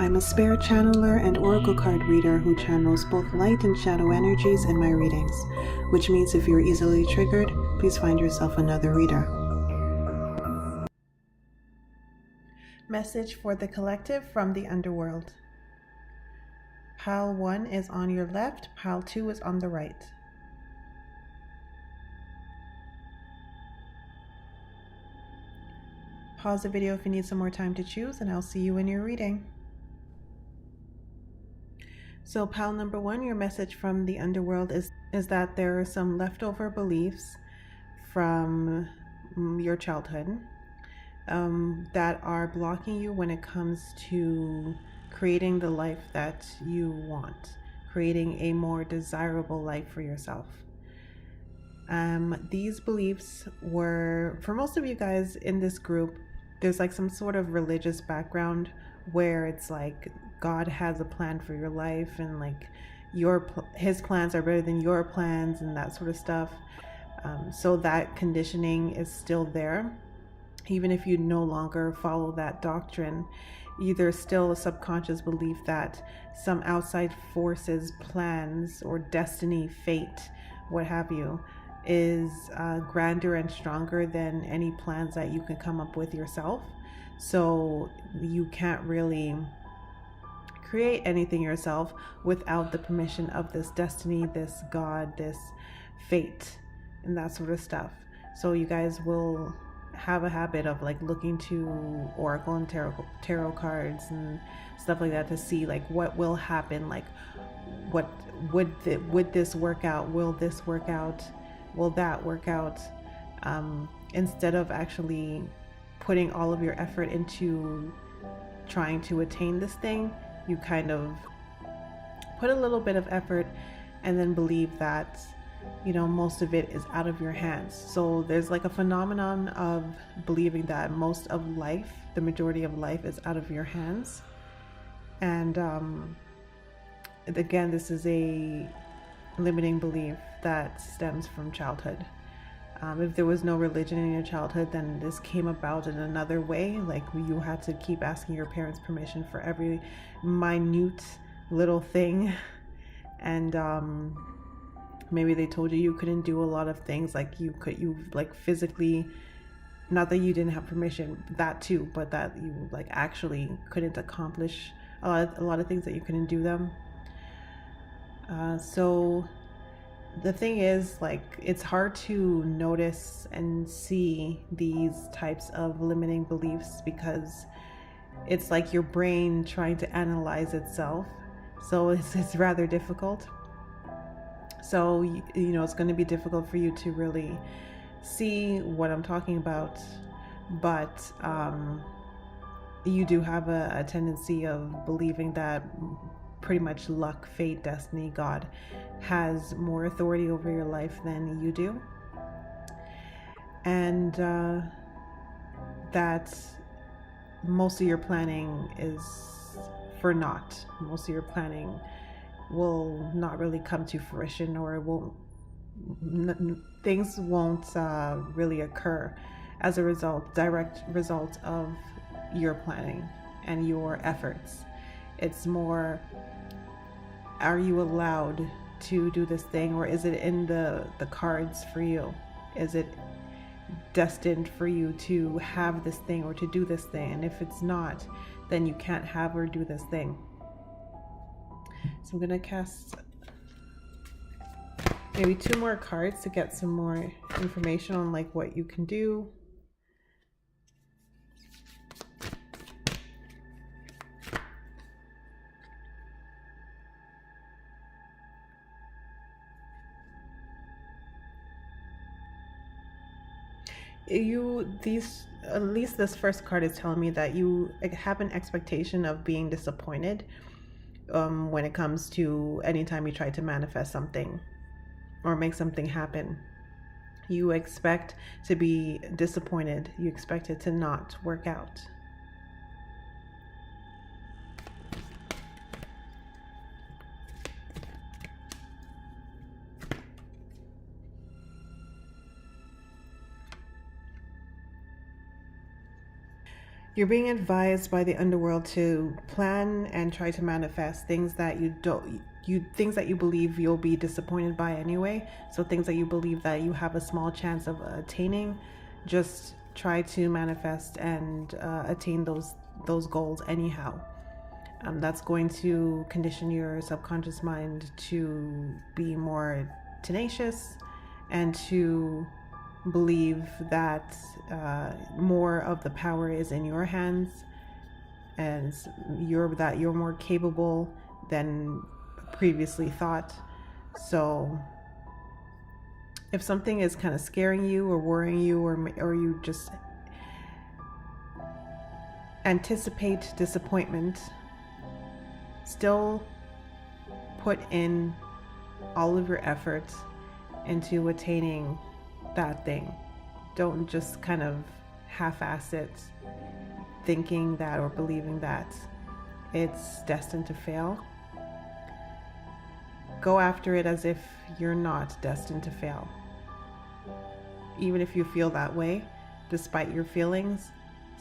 I'm a spirit channeler and oracle card reader who channels both light and shadow energies in my readings, which means if you're easily triggered, please find yourself another reader. Message for the collective from the Underworld. Pile 1 is on your left, pile 2 is on the right. Pause the video if you need some more time to choose, and I'll see you in your reading. So pile number 1, your message from the Underworld is that there are some leftover beliefs from your childhood that are blocking you when it comes to creating the life that you want, creating a more desirable life for yourself. These beliefs were, for most of you guys in this group, there's like some sort of religious background where it's like God has a plan for your life, and like his plans are better than your plans and that sort of stuff. So that conditioning is still there. Even if you no longer follow that doctrine, there's still a subconscious belief that some outside forces, plans, or destiny, fate, what have you, is grander and stronger than any plans that you can come up with yourself. So you can't really create anything yourself without the permission of this destiny, this God, this fate, and that sort of stuff. So you guys will have a habit of like looking to oracle and tarot cards and stuff like that to see like what will happen, like what would this work out, will this work out, will that work out, instead of actually putting all of your effort into trying to attain this thing. You kind of put a little bit of effort and then believe that, you know, most of it is out of your hands. So there's like a phenomenon of believing that most of life, the majority of life, is out of your hands. And again, this is a limiting belief that stems from childhood. If there was no religion in your childhood, then this came about in another way. Like you had to keep asking your parents permission for every minute little thing. And maybe they told you you couldn't do a lot of things, like you like physically, not that you didn't have permission, that too, but that you like actually couldn't accomplish a lot of things, that you couldn't do them. So the thing is, like, it's hard to notice and see these types of limiting beliefs because it's like your brain trying to analyze itself. So it's rather difficult. So, you know, it's going to be difficult for you to really see what I'm talking about. But you do have a tendency of believing that pretty much luck, fate, destiny, God has more authority over your life than you do. And that most of your planning is for naught. Most of your planning will not really come to fruition, or things won't really occur as a direct result of your planning and your efforts. It's more, are you allowed to do this thing, or is it in the cards for you? Is it destined for you to have this thing or to do this thing? And if it's not, then you can't have or do this thing. So I'm gonna cast maybe 2 more cards to get some more information on like what you can do. At least this first card is telling me that you have an expectation of being disappointed when it comes to anytime you try to manifest something or make something happen. You expect to be disappointed. You expect it to not work out. You're being advised by the underworld to plan and try to manifest things that things that you believe you'll be disappointed by anyway. So things that you believe that you have a small chance of attaining, just try to manifest and attain those goals anyhow. That's going to condition your subconscious mind to be more tenacious and to believe that more of the power is in your hands, and you're more capable than previously thought. So if something is kind of scaring you or worrying you, or you just anticipate disappointment, still put in all of your efforts into attaining that thing. Don't just kind of half-ass it, thinking that or believing that it's destined to fail. Go after it as if you're not destined to fail. Even if you feel that way, despite your feelings,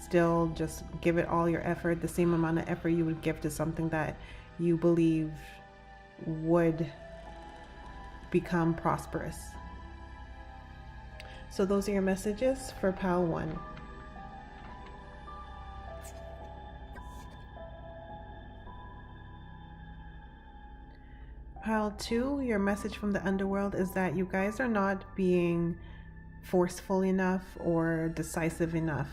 still just give it all your effort, the same amount of effort you would give to something that you believe would become prosperous. So those are your messages for Pile 1. Pile 2, your message from the underworld is that you guys are not being forceful enough or decisive enough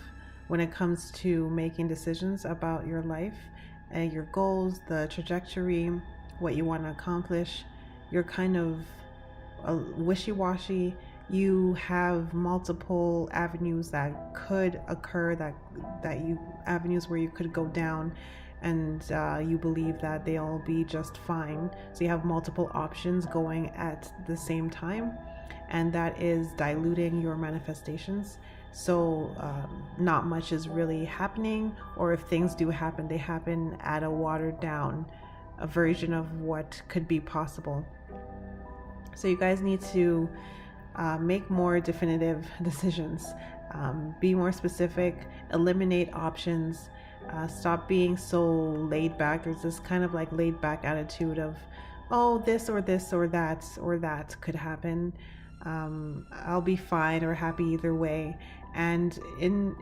when it comes to making decisions about your life and your goals, the trajectory, what you want to accomplish. You're kind of wishy-washy. You have multiple avenues that could occur, avenues where you could go down, and you believe that they'll be just fine. So you have multiple options going at the same time, and that is diluting your manifestations. So not much is really happening, or if things do happen, they happen at a watered down version of what could be possible. So you guys need to make more definitive decisions, be more specific, eliminate options, stop being so laid back. There's this kind of like laid back attitude of, oh, this or that could happen. I'll be fine or happy either way. And in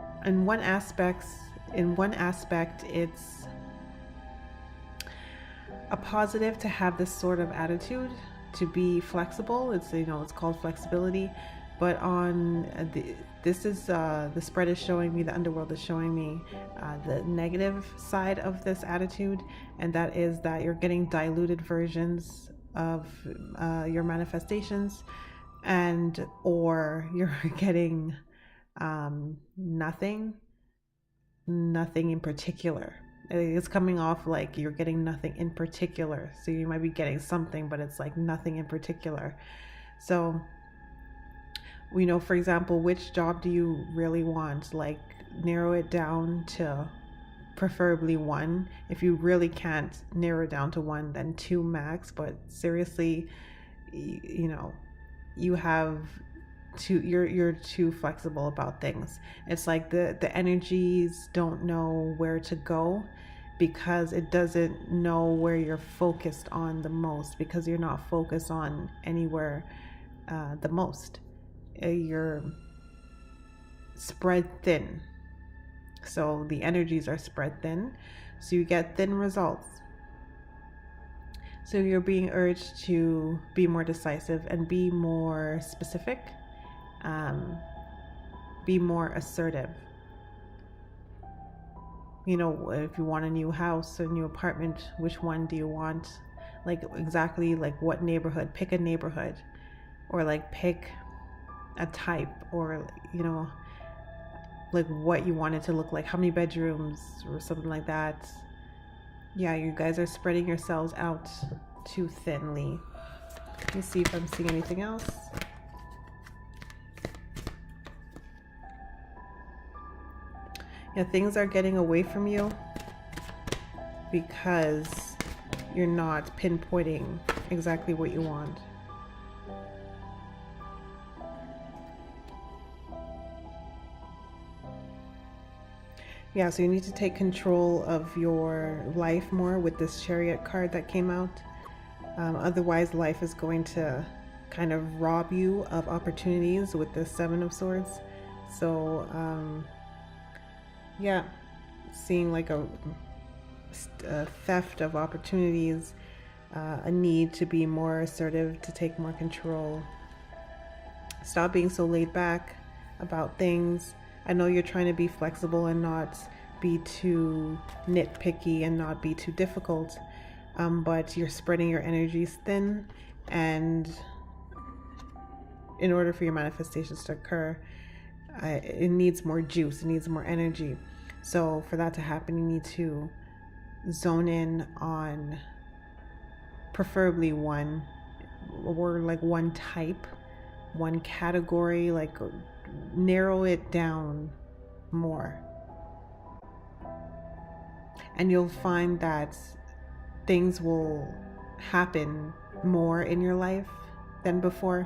one aspect, it's a positive to have this sort of attitude, to be flexible. It's called flexibility. But the spread is showing me, the underworld is showing me the negative side of this attitude, and that is that you're getting diluted versions of your manifestations, or you're getting nothing in particular. It's coming off like you're getting nothing in particular. So you might be getting something, but it's like nothing in particular. So, for example, which job do you really want? Like, narrow it down to preferably one. If you really can't narrow it down to one, then 2 max. But seriously, you have you're too flexible about things. It's like the energies don't know where to go, because it doesn't know where you're focused on the most, because you're not focused on anywhere the most. You're spread thin, so the energies are spread thin, so you get thin results. So you're being urged to be more decisive and be more specific, be more assertive. If you want a new house, a new apartment, which one do you want? Like, exactly, like what neighborhood? Pick a neighborhood, or like pick a type, or like what you want it to look like, how many bedrooms or something like that. Yeah, you guys are spreading yourselves out too thinly. Let me see if I'm seeing anything else. Yeah, things are getting away from you because you're not pinpointing exactly what you want. Yeah, so you need to take control of your life more with this Chariot card that came out. Otherwise, life is going to kind of rob you of opportunities with the Seven of Swords. So, yeah, seeing like a theft of opportunities, a need to be more assertive, to take more control. Stop being so laid back about things. I know you're trying to be flexible and not be too nitpicky and not be too difficult, but you're spreading your energies thin, and in order for your manifestations to occur, it needs more juice, it needs more energy. So for that to happen, you need to zone in on preferably one, or like one type, one category, like narrow it down more. And you'll find that things will happen more in your life than before,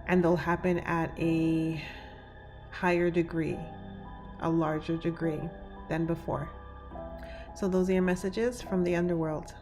and they'll happen at a higher degree, a larger degree than before. So those are your messages from the Underworld.